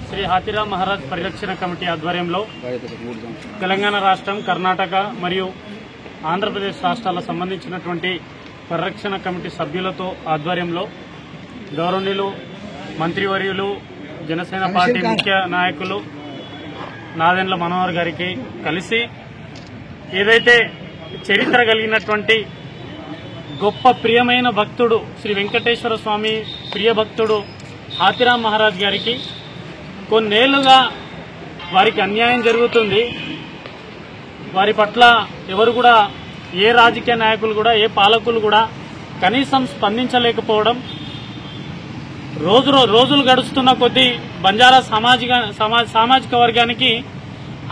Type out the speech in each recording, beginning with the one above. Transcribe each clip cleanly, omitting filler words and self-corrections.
శ్రీ హాతిరామ్ మహారాజ్ పరిరక్షణ కమిటీ ఆధ్వర్యంలో తెలంగాణ రాష్ట్రం, కర్ణాటక మరియు ఆంధ్రప్రదేశ్ రాష్ట్రాలకు సంబంధించినటువంటి పరిరక్షణ కమిటీ సభ్యులతో ఆధ్వర్యంలో గౌరవనీయులు మంత్రివర్యులు, జనసేన పార్టీ ముఖ్య నాయకులు నాదెండ్ల మనోహర్ గారికి కలిసి ఏదైతే చరిత్ర కలిగినటువంటి గొప్ప ప్రియమైన భక్తుడు శ్రీ వెంకటేశ్వర స్వామి ప్రియ భక్తుడు హాతిరామ్ మహారాజ్ గారికి కొన్నేళ్లుగా వారికి అన్యాయం జరుగుతుంది. వారి పట్ల ఎవరు కూడా, ఏ రాజకీయ నాయకులు కూడా, ఏ పాలకులు కూడా కనీసం స్పందించలేకపోవడం, రోజులు గడుస్తున్న కొద్దీ బంజారా సామాజిక వర్గానికి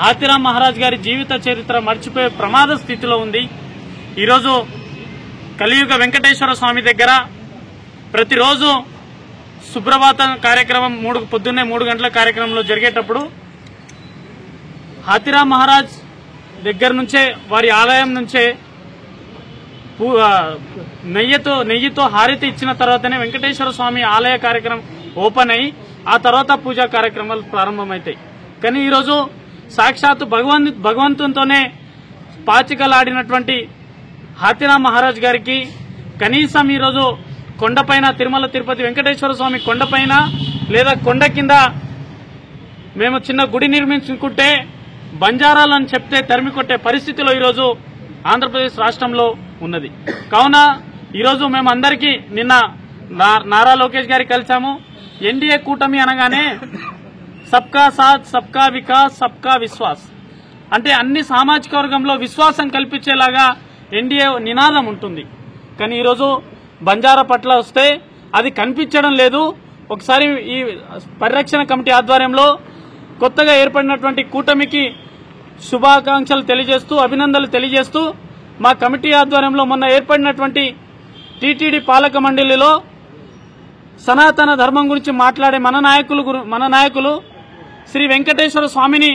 హాతిరామ్ మహారాజ్ గారి జీవిత చరిత్ర మర్చిపోయే ప్రమాద స్థితిలో ఉంది. ఈరోజు కలియుగ వెంకటేశ్వర స్వామి దగ్గర ప్రతిరోజు సుప్రభాతం కార్యక్రమం పొద్దున్నే 3 గంటల కార్యక్రమంలో జరిగేటప్పుడు హాతిరామ్ మహారాజ్ దగ్గర నుంచే, వారి ఆలయం నుంచే నెయ్యితో హారతి ఇచ్చిన తర్వాతనే వెంకటేశ్వర స్వామి ఆలయ కార్యక్రమం ఓపెన్ అయ్యి ఆ తర్వాత పూజా కార్యక్రమాలు ప్రారంభమవుతాయి. కానీ ఈరోజు సాక్షాత్తు భగవంతునితోనే పాచికలాడినటువంటి హాతిరామ్ మహారాజ్ గారికి కనీసం ఈరోజు కొండపైన, తిరుమల తిరుపతి వెంకటేశ్వర స్వామి కొండపైన లేదా కొండ కింద మేము చిన్న గుడి నిర్మించుకుంటే బంజారాలని చెప్తే తరిమి కొట్టే పరిస్థితిలో ఈరోజు ఆంధ్రప్రదేశ్ రాష్ట్రంలో ఉన్నది. కావున ఈరోజు మేమందరికీ నిన్న నారా లోకేష్ గారికి కలిసాము. ఎన్డీఏ కూటమి అనగానే సబ్కా సాత్, సబ్కా వికాస్, సబ్కా విశ్వాస్ అంటే అన్ని సామాజిక వర్గంలో విశ్వాసం కల్పించేలాగా ఎన్డీఏ నినాదం ఉంటుంది. కానీ ఈరోజు బంజారా పట్ల వస్తే అది కనిపించడం లేదు. ఒకసారి ఈ పరిరక్షణ కమిటీ ఆధ్వర్యంలో కొత్తగా ఏర్పడినటువంటి కూటమికి శుభాకాంక్షలు తెలియజేస్తూ, అభినందనలు తెలియజేస్తూ, మా కమిటీ ఆధ్వర్యంలో మొన్న ఏర్పడినటువంటి టీటీడీ పాలక మండలిలో సనాతన ధర్మం గురించి మాట్లాడే మన నాయకులు శ్రీ వెంకటేశ్వర స్వామిని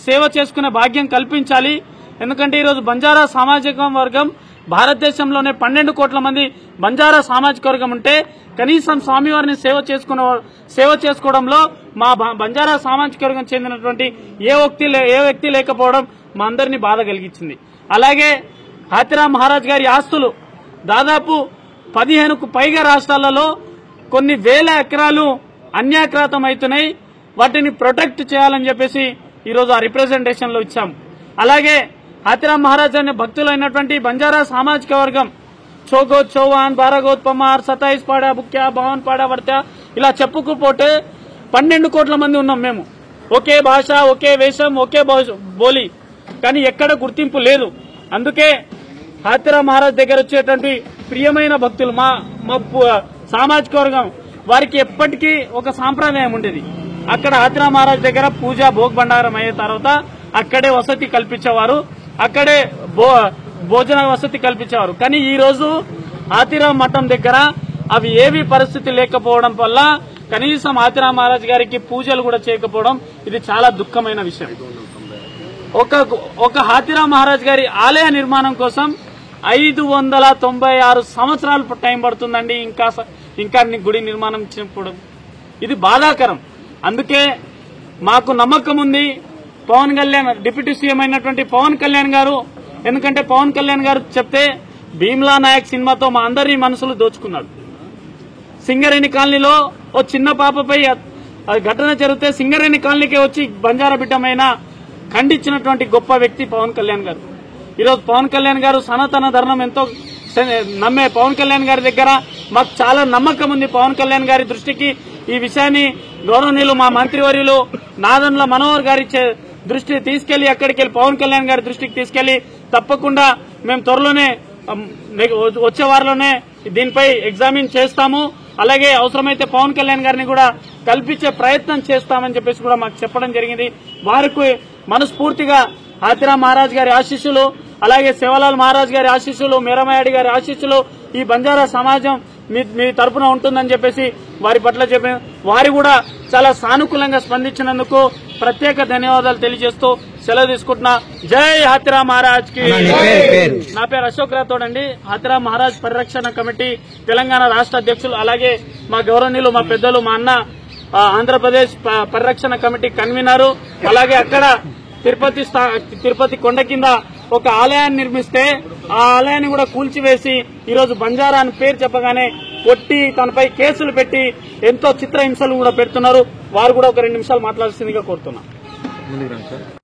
సేవ చేసుకునే భాగ్యం కల్పించాలి. ఎందుకంటే ఈరోజు బంజారా సామాజిక వర్గం భారతదేశంలోనే 12 కోట్ల మంది బంజారా సామాజిక వర్గం ఉంటే కనీసం స్వామివారిని సేవ చేసుకోవడంలో మా బంజారా సామాజిక వర్గం చెందినటువంటి ఏ వ్యక్తి లేకపోవడం మా అందరినీ బాధ కలిగించింది. అలాగే హాతిరామ్ మహారాజ్ గారి ఆస్తులు దాదాపు 15కు పైగా రాష్ట్రాలలో కొన్ని వేల ఎకరాలు అన్యాక్రాంతం అవుతున్నాయి. వాటిని ప్రొటెక్ట్ చేయాలని చెప్పేసి ఈరోజు ఆ రిప్రజెంటేషన్ లో ఇచ్చాం. అలాగే హాతిరామ్ మహారాజ్ అనే భక్తులైనటువంటి బంజారా సామాజిక వర్గం చౌగోత్, చౌహాన్, బారాగోత్, పమార్, 27 పాడా, బుక్యా, 52 పాడా, వర్త్యా ఇలా చెప్పుకుపోతే 12 కోట్ల మంది ఉన్నాం మేము. ఒకే భాష, ఒకే వేషం, ఒకే బోలి, కానీ ఎక్కడ గుర్తింపు లేదు. అందుకే హాతిరామ్ మహారాజ్ దగ్గర వచ్చేటువంటి ప్రియమైన భక్తులు మా సామాజిక వర్గం వారికి ఎప్పటికీ ఒక సాంప్రదాయం ఉండేది. అక్కడ హాతిరామ్ మహారాజ్ దగ్గర పూజ, భోగ్ బండారం అయ్యే తర్వాత అక్కడే వసతి కల్పించేవారు, అక్కడే భోజన వసతి కల్పించేవారు. కానీ ఈ రోజు హాతిరామ్ మఠం దగ్గర అవి ఏవి పరిస్థితి లేకపోవడం వల్ల కనీసం హాతిరామ్ మహారాజ్ గారికి పూజలు కూడా చేయకపోవడం ఇది చాలా దుఃఖమైన విషయం. ఒక హాతిరామ్ మహారాజ్ గారి ఆలయ నిర్మాణం కోసం 596 సంవత్సరాలు టైం పడుతుందండి. ఇంకా గుడి నిర్మాణం చేయడం ఇది బాధాకరం. అందుకే మాకు నమ్మకం ఉంది పవన్ కళ్యాణ్, డిప్యూటీ సీఎం అయినటువంటి పవన్ కళ్యాణ్ గారు, ఎందుకంటే పవన్ కళ్యాణ్ గారు చెప్తే భీమ్లా నాయక్ సినిమాతో మా అందరి మనసులు దోచుకున్నాడు. సింగరేణి కాలనీలో ఓ చిన్న పాపపై ఘటన జరిగితే సింగరేణి కాలనీకి వచ్చి బంజారా బిడ్డమైన ఖండించినటువంటి గొప్ప వ్యక్తి పవన్ కళ్యాణ్ గారు. ఈరోజు పవన్ కళ్యాణ్ గారు సనాతన ధర్మం ఎంతో నమ్మే పవన్ కళ్యాణ్ గారి దగ్గర మాకు చాలా నమ్మకం ఉంది. పవన్ కళ్యాణ్ గారి దృష్టికి ఈ విషయాన్ని గౌరవనీయులు మా మంత్రివర్యులు నాదెండ్ల మనోహర్ గారి దృష్టి తీసుకెళ్లి అక్కడికి వెళ్లి పవన్ కళ్యాణ్ గారి దృష్టికి తీసుకెళ్లి తప్పకుండా మేము త్వరలోనే వచ్చే వారంలోనే దీనిపై ఎగ్జామిన్ చేస్తాము. అలాగే అవసరమైతే పవన్ కళ్యాణ్ గారిని కూడా కల్పించే ప్రయత్నం చేస్తామని చెప్పేసి కూడా మాకు చెప్పడం జరిగింది. వారికి మనస్ఫూర్తిగా హాతిరామ్ మహారాజ్ గారి ఆశీస్సులు, అలాగే సేవలాల్ మహారాజ్ గారి ఆశీస్సులు, మీరామాయాడి గారి ఆశీస్సులు, ఈ బంజారా సమాజం మీ తరపున ఉంటుందని చెప్పేసి వారి పట్ల చెప్పిన వారి కూడా చాలా సానుకూలంగా స్పందించినందుకు ప్రత్యేక ధన్యవాదాలు తెలియజేస్తూ సెలవు తీసుకుంటున్నా. జై హాతిరామ్ మహారాజ్ కి. నా పేరు అశోక్ రాథోడ్ అండి. హాతిరామ్ మహారాజ్ పరిరక్షణ కమిటీ తెలంగాణ రాష్ట్ర అధ్యక్షులు, అలాగే మా గౌరవనీయులు మా పెద్దలు మా అన్న ఆంధ్రప్రదేశ్ పరిరక్షణ కమిటీ కన్వీనరు. అలాగే అక్కడ తిరుపతి కొండ కింద ఒక ఆలయాన్ని నిర్మిస్తే ఆ ఆలయాన్ని కూడా కూల్చివేసి ఈరోజు బంజారా అని పేరు చెప్పగానే కొట్టి తనపై కేసులు పెట్టి ఎంతో చిత్రహింసలు కూడా పెడుతున్నారు. వారు కూడా ఒక 2 నిమిషాలు మాట్లాడాల్సిందిగా కోరుతున్నా.